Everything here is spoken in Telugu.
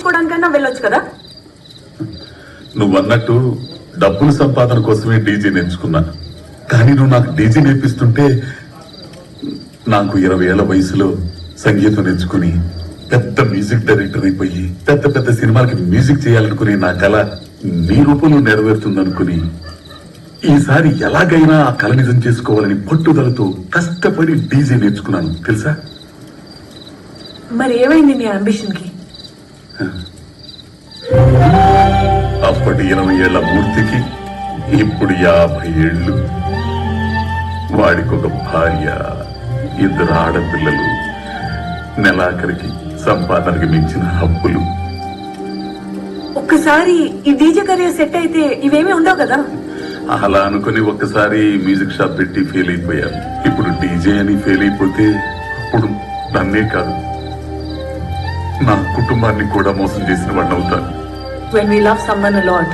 నేర్చుకోవడానికన్నా వెళ్ళొచ్చు కదా. నువ్వన్నట్టు డబ్బుల సంపాదన కోసమే డీజే నేర్చుకున్నా. కానీ నువ్వు నాకు డీజే నేర్పిస్తుంటే నాకు 20 ఏళ్ల వయసులో సంగీతం నేర్చుకుని పెద్ద మ్యూజిక్ డైరెక్టర్ అయిపోయి పెద్ద పెద్ద సినిమాలకి మ్యూజిక్ చేయాలనుకుని నా కళ నీ రూపంలో నెరవేరుతుందనుకుని ఈసారి ఎలాగైనా ఆ కళ నిజం చేసుకోవాలని పట్టుదలతో కష్టపడి డీజే నేర్చుకున్నాను తెలుసా. మరి ఏమైంది నీ అంబిషన్ కి? అప్పటి 20 ఏళ్ల మూర్తికి ఇప్పుడు 50 ఏళ్ళు. వాడికి ఒక భార్య, 2 ఆడపిల్లలు, నెలాఖరికి సంపాదనకి మించిన హబ్బులు. ఒక్కసారి ఈ డీజే కెరీర్ సెట్ అయితే ఇవేమీ ఉండవు కదా. అలా అనుకుని ఒక్కసారి మ్యూజిక్ షాప్ పెట్టి ఫెయిల్ అయిపోయాను. ఇప్పుడు డీజే అని ఫెయిల్ అయిపోతే అప్పుడు నన్నే కాదు నా కుటుంబాన్ని కూడా మోసం చేసిన వాడిని అవుతాను. When we love someone a lot,